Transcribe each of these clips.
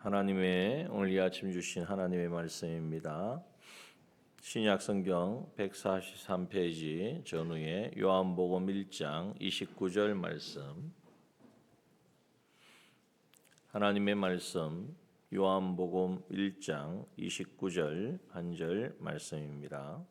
하나님의 오늘 이 아침 주신 하나님의 말씀입니다. 신약 성경 143페이지 전후에 요한복음 1장 29절 말씀. 하나님의 말씀 요한복음 1장 29절 한 절 말씀입니다.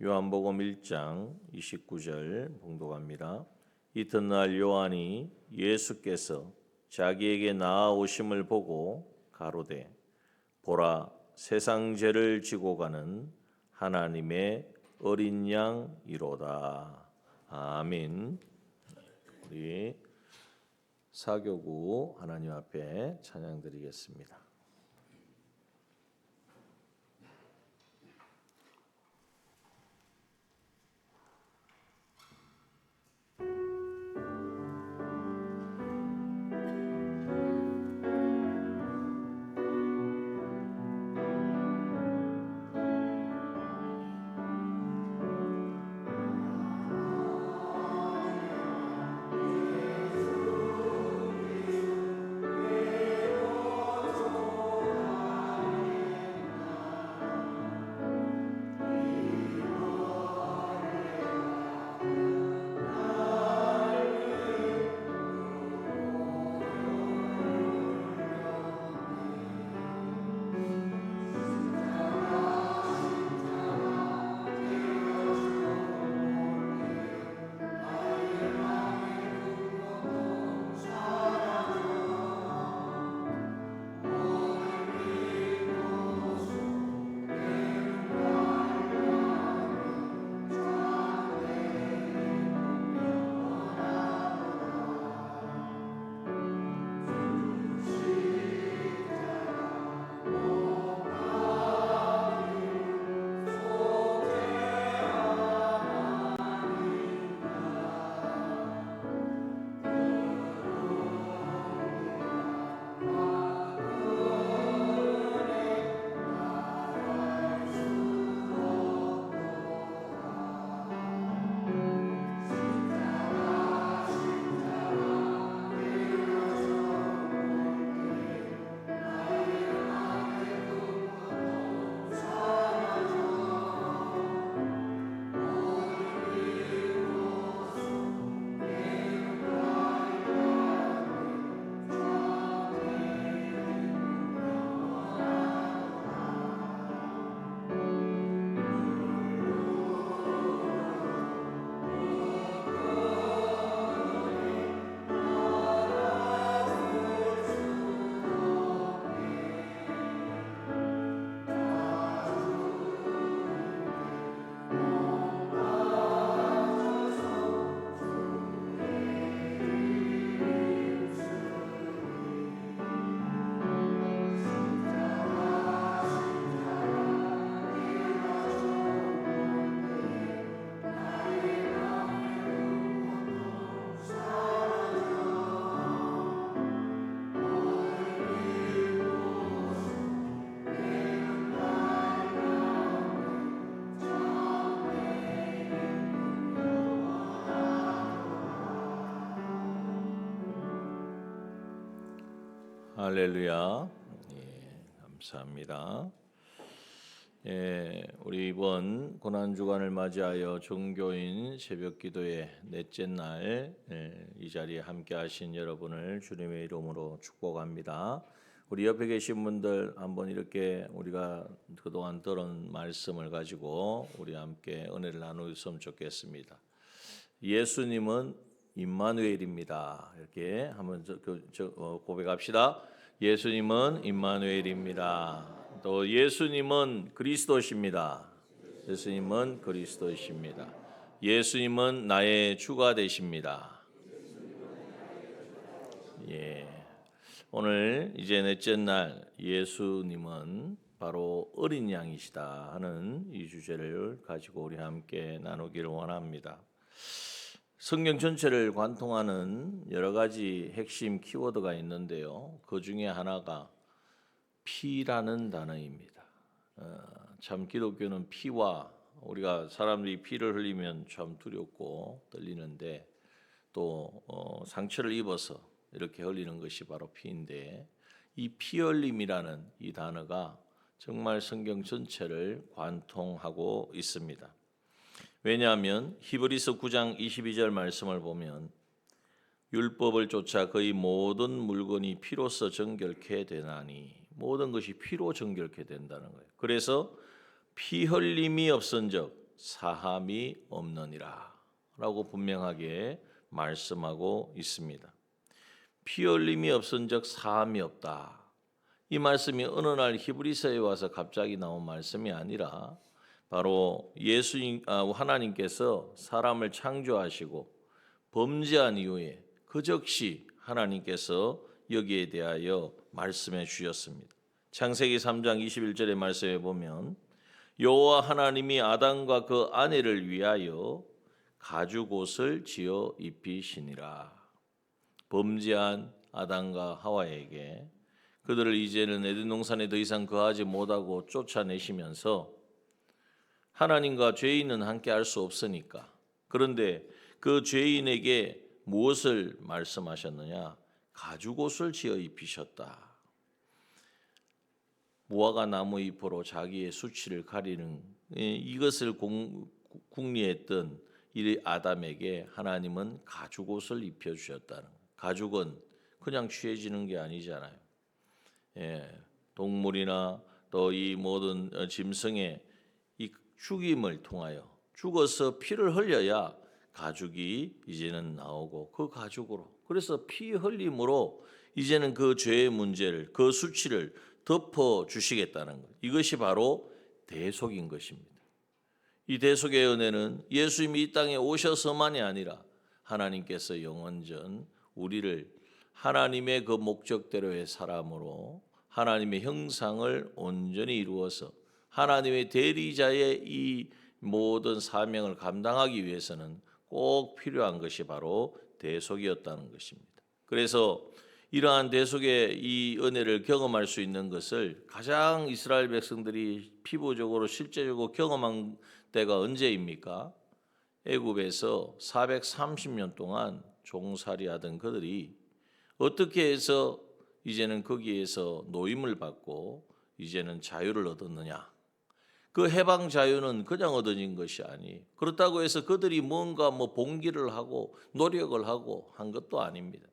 요한복음 1장 29절 봉독합니다. 이튿날 요한이 예수께서 자기에게 나아오심을 보고 가로되 보라 세상 죄를 지고 가는 하나님의 어린 양이로다. 아멘. 우리 사교구 하나님 앞에 찬양드리겠습니다. 할렐루야. 감사합니다. 우리 이번 고난주간을 맞이하여 종교인 새벽기도의 넷째 날 이 자리에 함께하신 여러분을 주님의 이름으로 축복합니다. 우리 옆에 계신 분들 한번 이렇게 우리가 그동안 들은 말씀을 가지고 우리 함께 은혜를 나누었으면 좋겠습니다. 예수님은 임마누엘입니다. 이렇게 한번 고백합시다. 예수님은 임마누엘입니다. 또 예수님은 그리스도십니다. 예수님은 그리스도이십니다. 예수님은 나의 주가 되십니다. 오늘 이제 넷째 날 예수님은 바로 어린 양이시다 하는 이 주제를 가지고 우리 함께 나누기를 원합니다. 성경 전체를 관통하는 여러 가지 핵심 키워드가 있는데요. 그 중에 하나가 피라는 단어입니다. 참 기독교는 피와 우리가 사람들이 피를 흘리면 참 두렵고 떨리는데 또 상처를 입어서 이렇게 흘리는 것이 바로 피인데 이 피 흘림이라는 이 단어가 정말 성경 전체를 관통하고 있습니다. 왜냐하면 히브리서 9장 22절 말씀을 보면 율법을 쫓아 거의 모든 물건이 피로써 정결케 되나니 모든 것이 피로 정결케 된다는 거예요. 그래서 피 흘림이 없은즉 사함이 없느니라 라고 분명하게 말씀하고 있습니다. 피 흘림이 없은즉 사함이 없다. 이 말씀이 어느 날 히브리서에 와서 갑자기 나온 말씀이 아니라 바로 하나님께서 사람을 창조하시고 범죄한 이후에 그 즉시 하나님께서 여기에 대하여 말씀해 주셨습니다. 창세기 3장 21절의 말씀에 보면 여호와 하나님이 아담과 그 아내를 위하여 가죽옷을 지어 입히시니라. 범죄한 아담과 하와에게 그들을 이제는 에덴 동산에 더 이상 거하지 못하고 쫓아내시면서 하나님과 죄인은 함께 할 수 없으니까 그런데 그 죄인에게 무엇을 말씀하셨느냐? 가죽옷을 지어 입히셨다. 무화과 나무 잎으로 자기의 수치를 가리는 이것을 궁리했던 이 아담에게 하나님은 가죽옷을 입혀주셨다는 거예요. 가죽은 그냥 취해지는 게 아니잖아요. 동물이나 또 이 모든 짐승의 이 죽임을 통하여 죽어서 피를 흘려야 가죽이 이제는 나오고 그 가죽으로 그래서 피 흘림으로 이제는 그 죄의 문제를 그 수치를 덮어 주시겠다는 것. 이것이 바로 대속인 것입니다. 이 대속의 은혜는 예수님이 이 땅에 오셔서만이 아니라 하나님께서 영원전 우리를 하나님의 그 목적대로의 사람으로 하나님의 형상을 온전히 이루어서 하나님의 대리자의 이 모든 사명을 감당하기 위해서는 꼭 필요한 것이 바로 대속이었다는 것입니다. 그래서 이러한 대속의 이 은혜를 경험할 수 있는 것을 가장 이스라엘 백성들이 피부적으로 실제적으로 경험한 때가 언제입니까? 애굽에서 430년 동안 종살이하던 그들이 어떻게 해서 이제는 거기에서 노임을 받고 이제는 자유를 얻었느냐? 그 해방 자유는 그냥 얻어진 것이 아니. 그렇다고 해서 그들이 뭔가 봉기를 하고 노력을 하고 한 것도 아닙니다.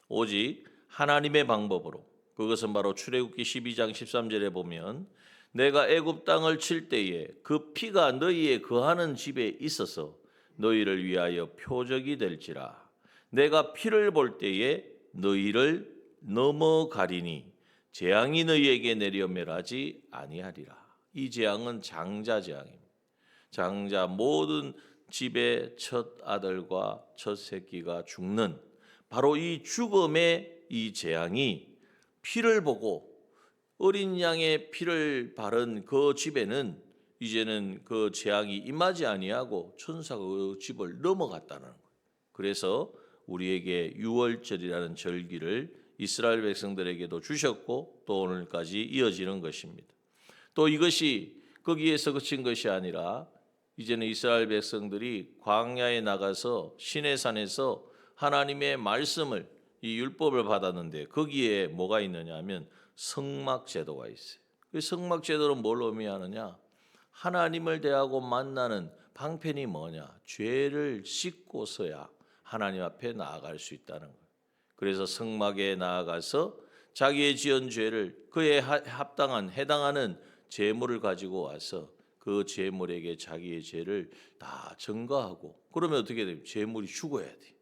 오직 하나님의 방법으로 그것은 바로 출애굽기 12장 13절에 보면 내가 애굽 땅을 칠 때에 그 피가 너희의 거하는 집에 있어서 너희를 위하여 표적이 될지라. 내가 피를 볼 때에 너희를 넘어가리니 재앙이 너희에게 내려 멸하지 아니하리라. 이 재앙은 장자 재앙입니다. 장자 모든 집의 첫 아들과 첫 새끼가 죽는 바로 이 죽음의 이 재앙이 피를 보고 어린 양의 피를 바른 그 집에는 이제는 그 재앙이 임하지 아니하고 천사가 그 집을 넘어갔다는 거예요. 그래서 우리에게 유월절이라는 절기를 이스라엘 백성들에게도 주셨고 또 오늘까지 이어지는 것입니다. 또 이것이 거기에서 그친 것이 아니라 이제는 이스라엘 백성들이 광야에 나가서 시내산에서 하나님의 말씀을 이 율법을 받았는데 거기에 뭐가 있느냐 하면 성막 제도가 있어요. 그 성막 제도는 뭘 의미하느냐? 하나님을 대하고 만나는 방편이 뭐냐? 죄를 씻고서야 하나님 앞에 나아갈 수 있다는 거예요. 그래서 성막에 나아가서 자기의 지은 죄를 그에 합당한 해당하는 제물을 가지고 와서 그 제물에게 자기의 죄를 다 전가하고 그러면 어떻게 돼요? 제물이 죽어야 돼.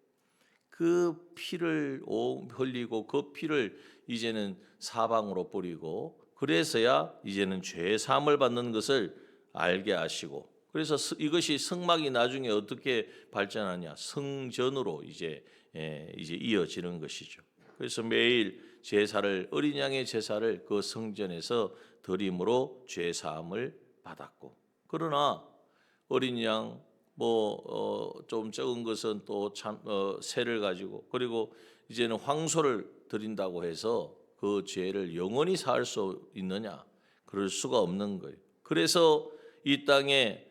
그 피를 흘리고 그 피를 이제는 사방으로 뿌리고 그래서야 이제는 죄 사함을 받는 것을 알게 하시고 그래서 이것이 성막이 나중에 어떻게 발전하냐? 성전으로 이제 이어지는 것이죠. 그래서 매일 제사를 어린 양의 제사를 그 성전에서 드림으로 죄 사함을 받았고 그러나 어린 양 좀 적은 것은 또 새를 가지고 그리고 이제는 황소를 드린다고 해서 그 죄를 영원히 사할 수 있느냐? 그럴 수가 없는 거예요. 그래서 이 땅에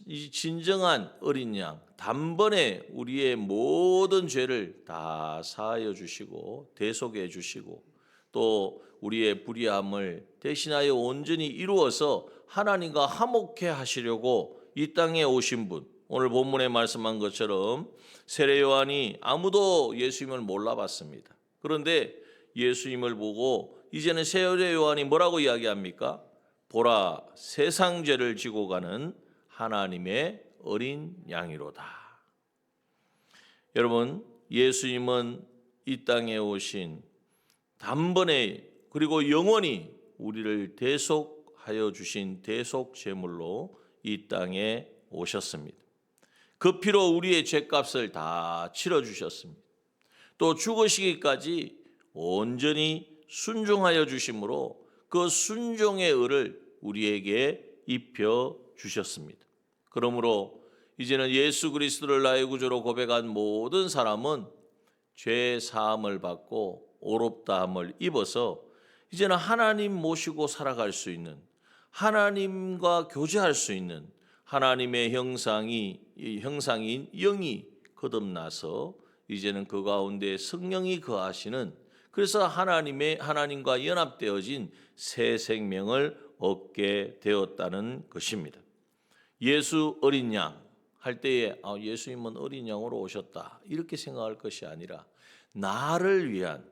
이 진정한 어린 양, 단번에 우리의 모든 죄를 다 사하여 주시고 대속해 주시고 또 우리의 불의함을 대신하여 온전히 이루어서 하나님과 화목해 하시려고 이 땅에 오신 분, 오늘 본문에 말씀한 것처럼 세례 요한이 아무도 예수님을 몰라봤습니다. 그런데 예수님을 보고 이제는 세례 요한이 뭐라고 이야기합니까? 보라, 세상 죄를 지고 가는 하나님의 어린 양이로다. 여러분, 예수님은 이 땅에 오신 단번에 그리고 영원히 우리를 대속하여 주신 대속 제물로 이 땅에 오셨습니다. 그 피로 우리의 죄값을 다 치러 주셨습니다. 또 죽으시기까지 온전히 순종하여 주심으로 그 순종의 의를 우리에게 입혀 주셨습니다. 그러므로 이제는 예수 그리스도를 나의 구주로 고백한 모든 사람은 죄 사함을 받고 의롭다함을 입어서 이제는 하나님 모시고 살아갈 수 있는, 하나님과 교제할 수 있는 하나님의 형상인 영이 거듭나서 이제는 그 가운데 성령이 거하시는, 그래서 하나님과 연합되어진 새 생명을 얻게 되었다는 것입니다. 예수 어린 양 할 때에 예수님은 어린 양으로 오셨다 이렇게 생각할 것이 아니라 나를 위한,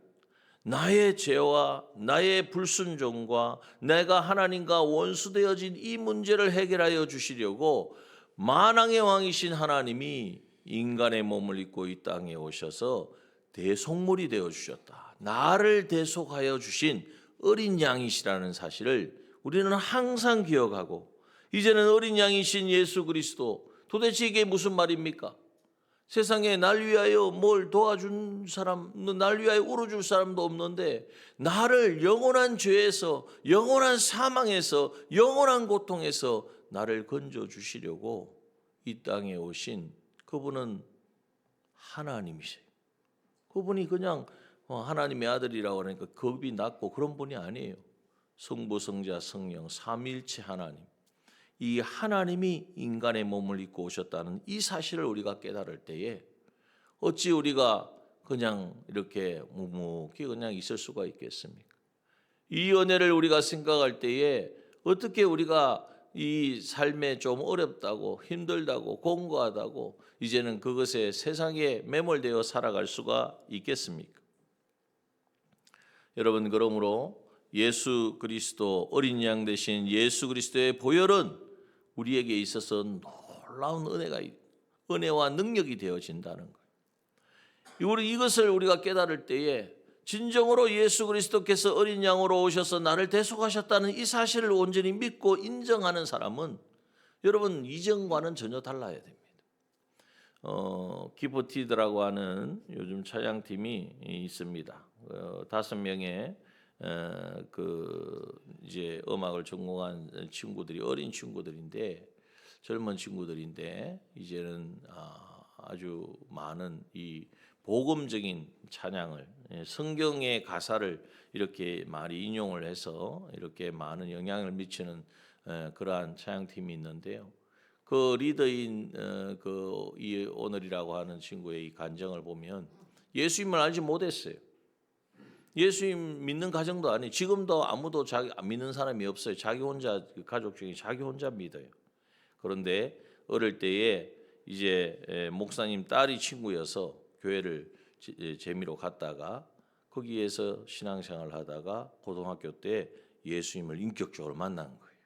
나의 죄와 나의 불순종과 내가 하나님과 원수되어진 이 문제를 해결하여 주시려고 만왕의 왕이신 하나님이 인간의 몸을 입고 이 땅에 오셔서 대속물이 되어 주셨다. 나를 대속하여 주신 어린 양이시라는 사실을 우리는 항상 기억하고, 이제는 어린 양이신 예수 그리스도, 도대체 이게 무슨 말입니까? 세상에 날 위하여 뭘 도와준 사람, 날 위하여 울어줄 사람도 없는데 나를 영원한 죄에서, 영원한 사망에서, 영원한 고통에서 나를 건져주시려고 이 땅에 오신 그분은 하나님이세요. 그분이 그냥 하나님의 아들이라고 하니까 겁이 났고 그런 분이 아니에요. 성부, 성자, 성령 삼위일체 하나님, 이 하나님이 인간의 몸을 입고 오셨다는 이 사실을 우리가 깨달을 때에 어찌 우리가 그냥 이렇게 묵묵히 그냥 있을 수가 있겠습니까? 이 은혜를 우리가 생각할 때에 어떻게 우리가 이 삶에 좀 어렵다고, 힘들다고, 공고하다고 이제는 그것에 세상에 매몰되어 살아갈 수가 있겠습니까? 여러분, 그러므로 예수 그리스도 어린 양 되신 예수 그리스도의 보혈은 우리에게 있어서 놀라운 은혜와 능력이 되어진다는 거예요. 이것을 우리가 깨달을 때에 진정으로 예수 그리스도께서 어린 양으로 오셔서 나를 대속하셨다는 이 사실을 온전히 믿고 인정하는 사람은 여러분 이전과는 전혀 달라야 됩니다. 기프티드라고 하는 요즘 찬양팀이 있습니다. 5명의 이제 음악을 전공한 친구들이, 어린 친구들인데, 젊은 친구들인데 이제는 아주 많은 이 복음적인 찬양을, 성경의 가사를 이렇게 많이 인용을 해서 이렇게 많은 영향을 미치는 그러한 찬양팀이 있는데요. 그 리더인 이 오늘이라고 하는 친구의 이 간증을 보면 예수님을 알지 못했어요. 예수님 믿는 가정도 아니에요. 지금도 아무도 자기 믿는 사람이 없어요. 자기 혼자, 가족 중에 자기 혼자 믿어요. 그런데 어릴 때에 이제 목사님 딸이 친구여서 교회를 재미로 갔다가 거기에서 신앙생활을 하다가 고등학교 때 예수님을 인격적으로 만난 거예요.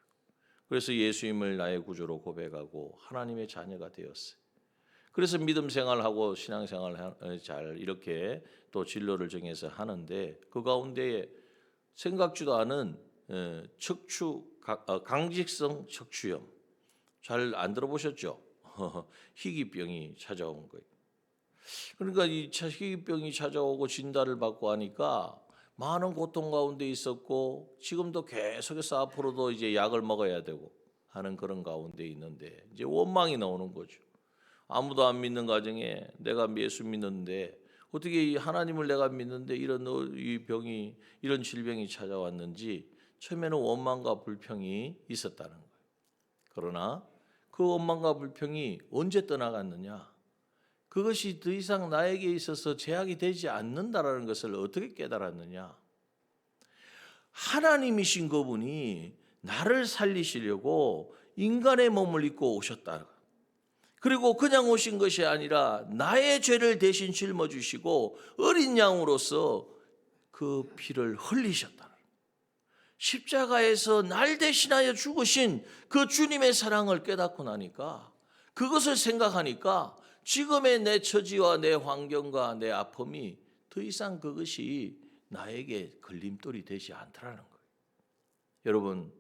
그래서 예수님을 나의 구주로 고백하고 하나님의 자녀가 되었어요. 그래서 믿음 생활하고 신앙생활 잘 이렇게 또 진로를 정해서 하는데 그 가운데에 생각지도 않은 강직성 척추염, 잘 안 들어보셨죠? 희귀병이 찾아온 거예요. 그러니까 이 희귀병이 찾아오고 진단을 받고 하니까 많은 고통 가운데 있었고 지금도 계속해서 앞으로도 이제 약을 먹어야 되고 하는 그런 가운데 있는데 이제 원망이 나오는 거죠. 아무도 안 믿는 가정에 내가 예수 믿는데 어떻게 이 하나님을 내가 믿는데 이런 이 병이, 이런 질병이 찾아왔는지 처음에는 원망과 불평이 있었다는 거예요. 그러나 그 원망과 불평이 언제 떠나갔느냐? 그것이 더 이상 나에게 있어서 제약이 되지 않는다라는 것을 어떻게 깨달았느냐? 하나님이신 그분이 나를 살리시려고 인간의 몸을 입고 오셨다. 그리고 그냥 오신 것이 아니라 나의 죄를 대신 짊어지시고 어린 양으로서 그 피를 흘리셨다. 십자가에서 날 대신하여 죽으신 그 주님의 사랑을 깨닫고 나니까, 그것을 생각하니까 지금의 내 처지와 내 환경과 내 아픔이 더 이상 그것이 나에게 걸림돌이 되지 않더라는 거예요. 여러분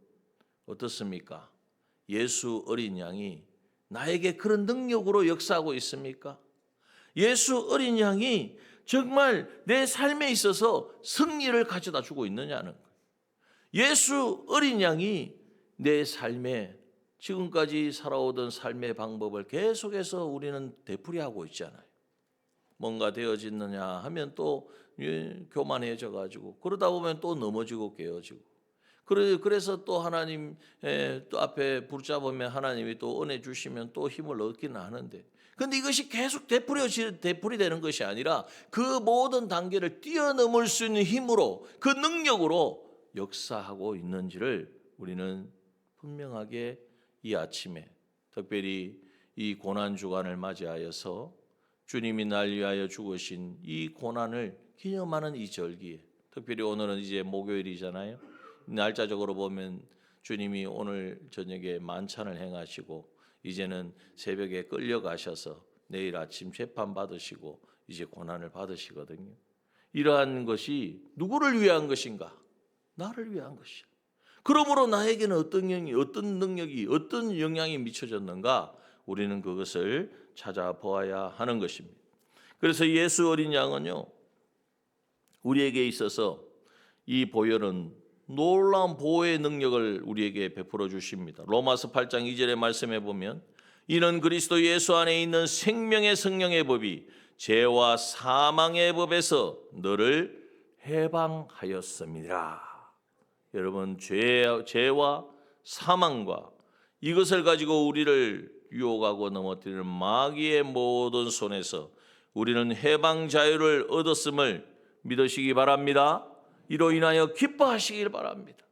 어떻습니까? 예수 어린 양이 나에게 그런 능력으로 역사하고 있습니까? 예수 어린 양이 정말 내 삶에 있어서 승리를 가져다 주고 있느냐는 거예요. 예수 어린 양이 내 삶에 지금까지 살아오던 삶의 방법을 계속해서 우리는 되풀이하고 있잖아요. 뭔가 되어지느냐 하면 또 교만해져 가지고, 그러다 보면 또 넘어지고 깨어지고, 그래서 또 하나님 또 앞에 붙잡으면 하나님이 또 은혜 주시면 또 힘을 얻기는 하는데, 근데 이것이 계속 되풀이되는 것이 아니라 그 모든 단계를 뛰어넘을 수 있는 힘으로, 그 능력으로 역사하고 있는지를 우리는 분명하게 이 아침에, 특별히 이 고난 주간을 맞이하여서 주님이 날 위하여 죽으신 이 고난을 기념하는 이 절기에, 특별히 오늘은 이제 목요일이잖아요. 날짜적으로 보면 주님이 오늘 저녁에 만찬을 행하시고 이제는 새벽에 끌려가셔서 내일 아침 재판 받으시고 이제 고난을 받으시거든요. 이러한 것이 누구를 위한 것인가? 나를 위한 것이야. 그러므로 나에게는 어떤 능력이, 어떤 영향이 미쳐졌는가? 우리는 그것을 찾아보아야 하는 것입니다. 그래서 예수 어린 양은요, 우리에게 있어서 이 보혈은 놀라운 보호의 능력을 우리에게 베풀어 주십니다. 로마서 8장 2절의 말씀에 보면, 이는 그리스도 예수 안에 있는 생명의 성령의 법이 죄와 사망의 법에서 너를 해방하였습니다. 여러분, 죄와 사망과 이것을 가지고 우리를 유혹하고 넘어뜨리는 마귀의 모든 손에서 우리는 해방 자유를 얻었음을 믿으시기 바랍니다. 이로 인하여 기뻐하시길 바랍니다.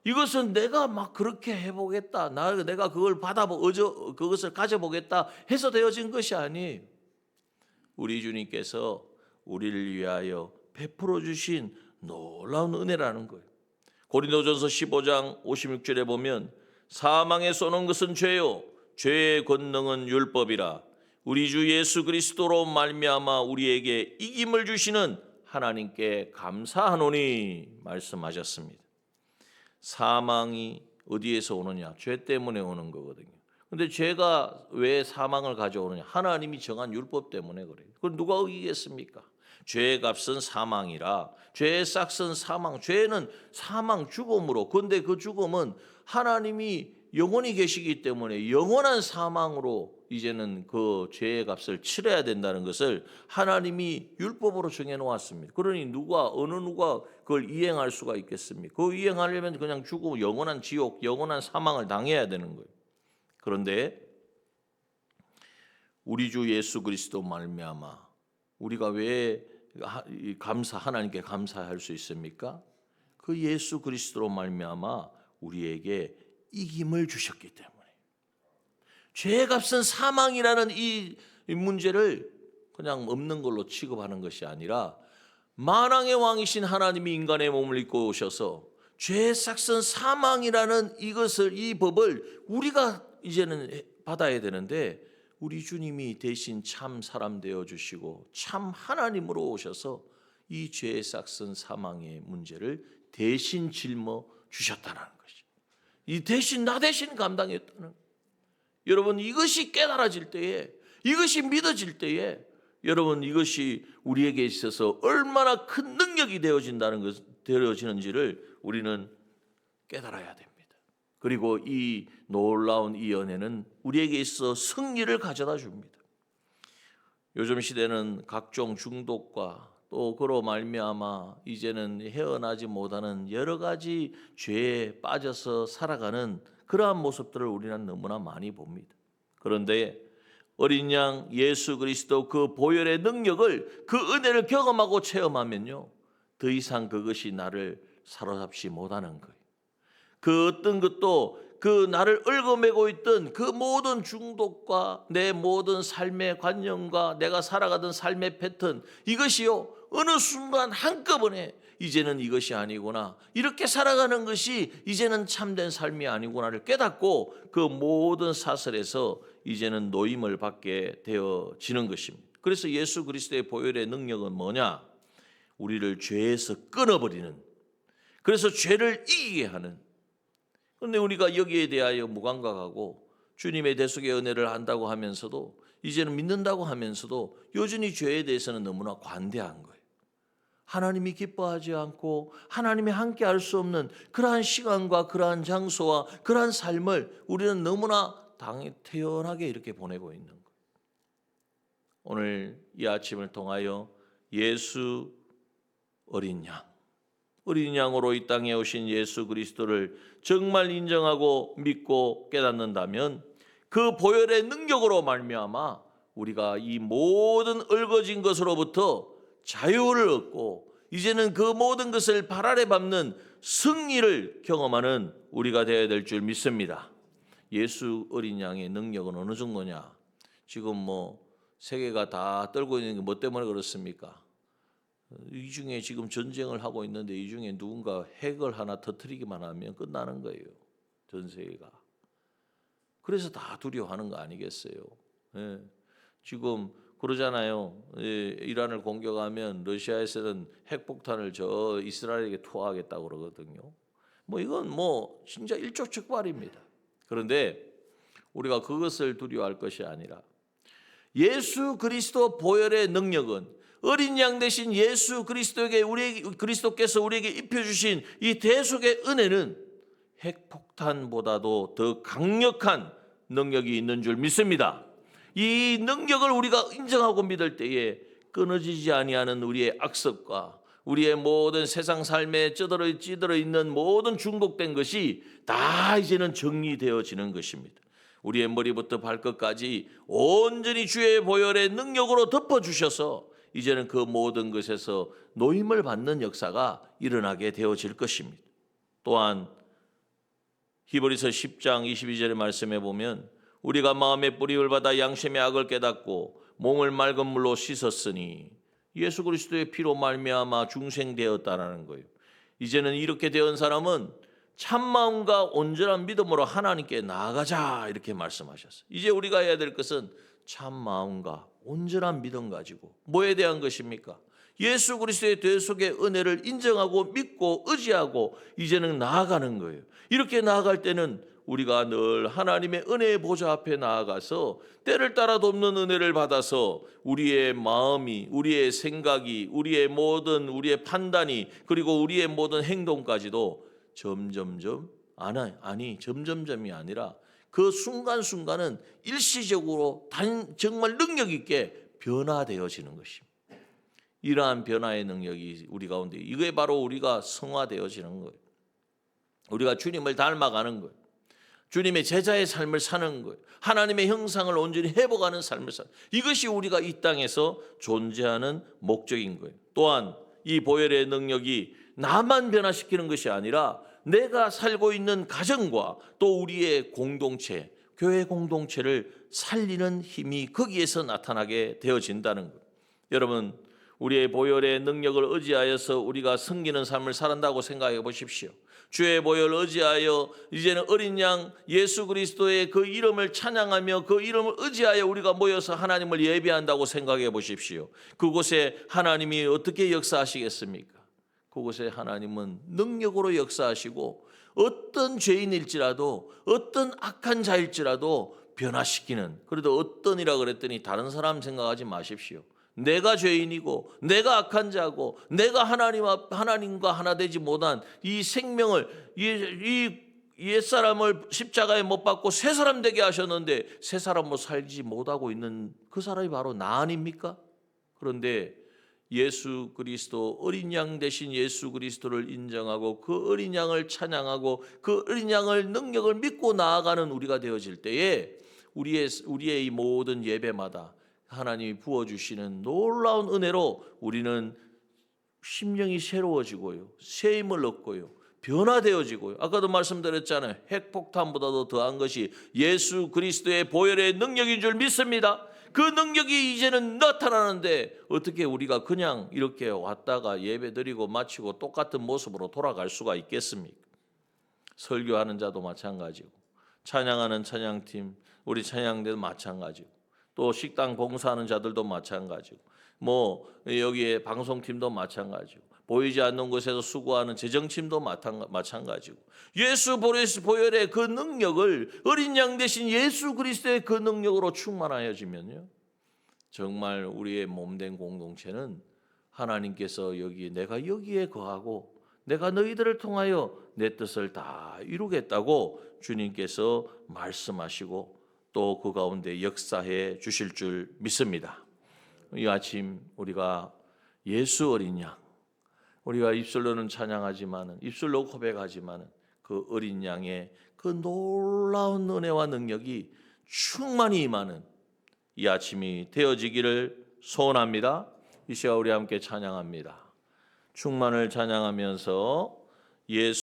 이것은 내가 막 그렇게 해보겠다, 내가 그걸 그것을 가져보겠다 해서 되어진 것이 아니에요. 우리 주님께서 우리를 위하여 베풀어 주신 놀라운 은혜라는 거예요. 고린도전서 15장 56절에 보면, 사망에 쏘는 것은 죄요 죄의 권능은 율법이라 우리 주 예수 그리스도로 말미암아 우리에게 이김을 주시는 하나님께 감사하노니 말씀하셨습니다. 사망이 어디에서 오느냐? 죄 때문에 오는 거거든요. 근데 죄가 왜 사망을 가져오느냐? 하나님이 정한 율법 때문에 그래요. 그걸 누가 어기겠습니까? 죄의 값은 사망이라, 죄의 싹은 사망, 죄는 사망, 죽음으로. 그런데 그 죽음은 하나님이 영원히 계시기 때문에 영원한 사망으로 이제는 그 죄의 값을 치러야 된다는 것을 하나님이 율법으로 정해놓았습니다. 그러니 어느 누가 그걸 이행할 수가 있겠습니까? 그 이행하려면 그냥 죽고 영원한 지옥, 영원한 사망을 당해야 되는 거예요. 그런데 우리 주 예수 그리스도 말미암아 우리가 왜 하나님께 감사할 수 있습니까? 그 예수 그리스도로 말미암아 우리에게 이김을 주셨기 때문에. 죄의 값은 사망이라는 이 문제를 그냥 없는 걸로 취급하는 것이 아니라, 만왕의 왕이신 하나님이 인간의 몸을 입고 오셔서 죄의 싹은 사망이라는 이 법을 우리가 이제는 받아야 되는데, 우리 주님이 대신 참 사람 되어 주시고 참 하나님으로 오셔서 이 죄의 싹은 사망의 문제를 대신 짊어 주셨다는 것이, 이 대신 나 대신 감당했다는 거예요. 여러분, 이것이 깨달아질 때에, 이것이 믿어질 때에, 여러분, 이것이 우리에게 있어서 얼마나 큰 능력이 되어지는지를 우리는 깨달아야 됩니다. 그리고 이 놀라운 이 은혜는 우리에게 있어 승리를 가져다 줍니다. 요즘 시대는 각종 중독과 또 그로 말미암아 이제는 헤어나지 못하는 여러 가지 죄에 빠져서 살아가는 그러한 모습들을 우리는 너무나 많이 봅니다. 그런데 어린 양 예수 그리스도 그 보혈의 능력을, 그 은혜를 경험하고 체험하면요, 더 이상 그것이 나를 사로잡지 못하는 거예요. 그 어떤 것도 그 나를 얽어매고 있던 그 모든 중독과 내 모든 삶의 관념과 내가 살아가던 삶의 패턴, 이것이요, 어느 순간 한꺼번에 이제는 이것이 아니구나, 이렇게 살아가는 것이 이제는 참된 삶이 아니구나를 깨닫고 그 모든 사슬에서 이제는 노임을 받게 되어지는 것입니다. 그래서 예수 그리스도의 보혈의 능력은 뭐냐? 우리를 죄에서 끊어버리는, 그래서 죄를 이기게 하는. 그런데 우리가 여기에 대하여 무감각하고 주님의 대속의 은혜를 안다고 하면서도, 이제는 믿는다고 하면서도 여전히 죄에 대해서는 너무나 관대한 거예요. 하나님이 기뻐하지 않고 하나님이 함께 할 수 없는 그러한 시간과 그러한 장소와 그러한 삶을 우리는 너무나 태연하게 이렇게 보내고 있는 거예요. 오늘 이 아침을 통하여 예수 어린 양으로 이 땅에 오신 예수 그리스도를 정말 인정하고 믿고 깨닫는다면 그 보혈의 능력으로 말미암아 우리가 이 모든 얽어진 것으로부터 자유를 얻고 이제는 그 모든 것을 발 아래 밟는 승리를 경험하는 우리가 되어야 될 줄 믿습니다. 예수 어린 양의 능력은 어느 정도냐? 지금 세계가 다 떨고 있는 게 뭐 때문에 그렇습니까? 이 중에 지금 전쟁을 하고 있는데 이 중에 누군가 핵을 하나 터뜨리기만 하면 끝나는 거예요. 전 세계가. 그래서 다 두려워하는 거 아니겠어요? 예. 지금 그러잖아요. 이란을 공격하면 러시아에서는 핵폭탄을 저 이스라엘에게 투하하겠다고 그러거든요. 이건 진짜 일촉즉발입니다. 그런데 우리가 그것을 두려워할 것이 아니라 예수 그리스도 보혈의 능력은 어린 양 대신 예수 그리스도께서 우리에게 입혀주신 이 대속의 은혜는 핵폭탄보다도 더 강력한 능력이 있는 줄 믿습니다. 이 능력을 우리가 인정하고 믿을 때에 끊어지지 아니하는 우리의 악습과 우리의 모든 세상 삶에 찌들어 있는 모든 중독된 것이 다 이제는 정리되어지는 것입니다. 우리의 머리부터 발끝까지 온전히 주의 보혈의 능력으로 덮어주셔서 이제는 그 모든 것에서 노임을 받는 역사가 일어나게 되어질 것입니다. 또한 히브리서 10장 22절의 말씀에 보면 우리가 마음의 뿌림을 받아 양심의 악을 깨닫고 몸을 맑은 물로 씻었으니 예수 그리스도의 피로 말미암아 중생되었다라는 거예요. 이제는 이렇게 되은 사람은 참마음과 온전한 믿음으로 하나님께 나아가자 이렇게 말씀하셨어요. 이제 우리가 해야 될 것은 참마음과 온전한 믿음 가지고 뭐에 대한 것입니까? 예수 그리스도의 대속의 은혜를 인정하고 믿고 의지하고 이제는 나아가는 거예요. 이렇게 나아갈 때는 우리가 늘 하나님의 은혜의 보좌 앞에 나아가서 때를 따라 돕는 은혜를 받아서 우리의 마음이, 우리의 생각이, 우리의 판단이, 그리고 우리의 모든 행동까지도 점점점이 아니라 그 순간순간은 일시적으로 정말 능력 있게 변화되어지는 것입니다. 이러한 변화의 능력이 우리 가운데, 이게 바로 우리가 성화되어지는 거예요. 우리가 주님을 닮아가는 거예요. 주님의 제자의 삶을 사는 거예요. 하나님의 형상을 온전히 회복하는 삶을 사는 거예요. 이것이 우리가 이 땅에서 존재하는 목적인 거예요. 또한 이 보혈의 능력이 나만 변화시키는 것이 아니라 내가 살고 있는 가정과 또 우리의 공동체, 교회 공동체를 살리는 힘이 거기에서 나타나게 되어진다는 거예요. 여러분, 우리의 보혈의 능력을 의지하여서 우리가 섬기는 삶을 살았다고 생각해 보십시오. 주의 보혈을 의지하여 이제는 어린 양 예수 그리스도의 그 이름을 찬양하며 그 이름을 의지하여 우리가 모여서 하나님을 예배한다고 생각해 보십시오. 그곳에 하나님이 어떻게 역사하시겠습니까? 그곳에 하나님은 능력으로 역사하시고 어떤 죄인일지라도 어떤 악한 자일지라도 변화시키는, 그래도 어떤이라 그랬더니 다른 사람 생각하지 마십시오. 내가 죄인이고 내가 악한 자고 내가 하나님과 하나 되지 못한 이 생명을 이 옛사람을 십자가에 못 박고 새 사람 되게 하셨는데 새 사람으로 살지 못하고 있는 그 사람이 바로 나 아닙니까? 그런데 예수 그리스도 어린 양 대신 예수 그리스도를 인정하고 그 어린 양을 찬양하고 그 어린 양을 능력을 믿고 나아가는 우리가 되어질 때에 우리의 이 모든 예배마다 하나님이 부어주시는 놀라운 은혜로 우리는 심령이 새로워지고요, 새 힘을 얻고요, 변화되어지고요. 아까도 말씀드렸잖아요. 핵폭탄보다도 더한 것이 예수 그리스도의 보혈의 능력인 줄 믿습니다. 그 능력이 이제는 나타나는데 어떻게 우리가 그냥 이렇게 왔다가 예배드리고 마치고 똑같은 모습으로 돌아갈 수가 있겠습니까? 설교하는 자도 마찬가지고, 찬양하는 찬양팀, 우리 찬양대도 마찬가지고, 또 식당 봉사하는 자들도 마찬가지고, 뭐 여기에 방송팀도 마찬가지고, 보이지 않는 곳에서 수고하는 재정팀도 마찬가지고, 예수 보혈의 그 능력을, 어린 양 대신 예수 그리스도의 그 능력으로 충만하여지면요, 정말 우리의 몸된 공동체는 하나님께서 내가 여기에 거하고 내가 너희들을 통하여 내 뜻을 다 이루겠다고 주님께서 말씀하시고 또 그 가운데 역사해 주실 줄 믿습니다. 이 아침 우리가 예수 어린 양, 우리가 입술로는 찬양하지만은, 입술로 고백하지만은 그 어린 양의 그 놀라운 은혜와 능력이 충만히 임하는 이 아침이 되어지기를 소원합니다. 이 시간 우리 함께 찬양합니다. 충만을 찬양하면서 예수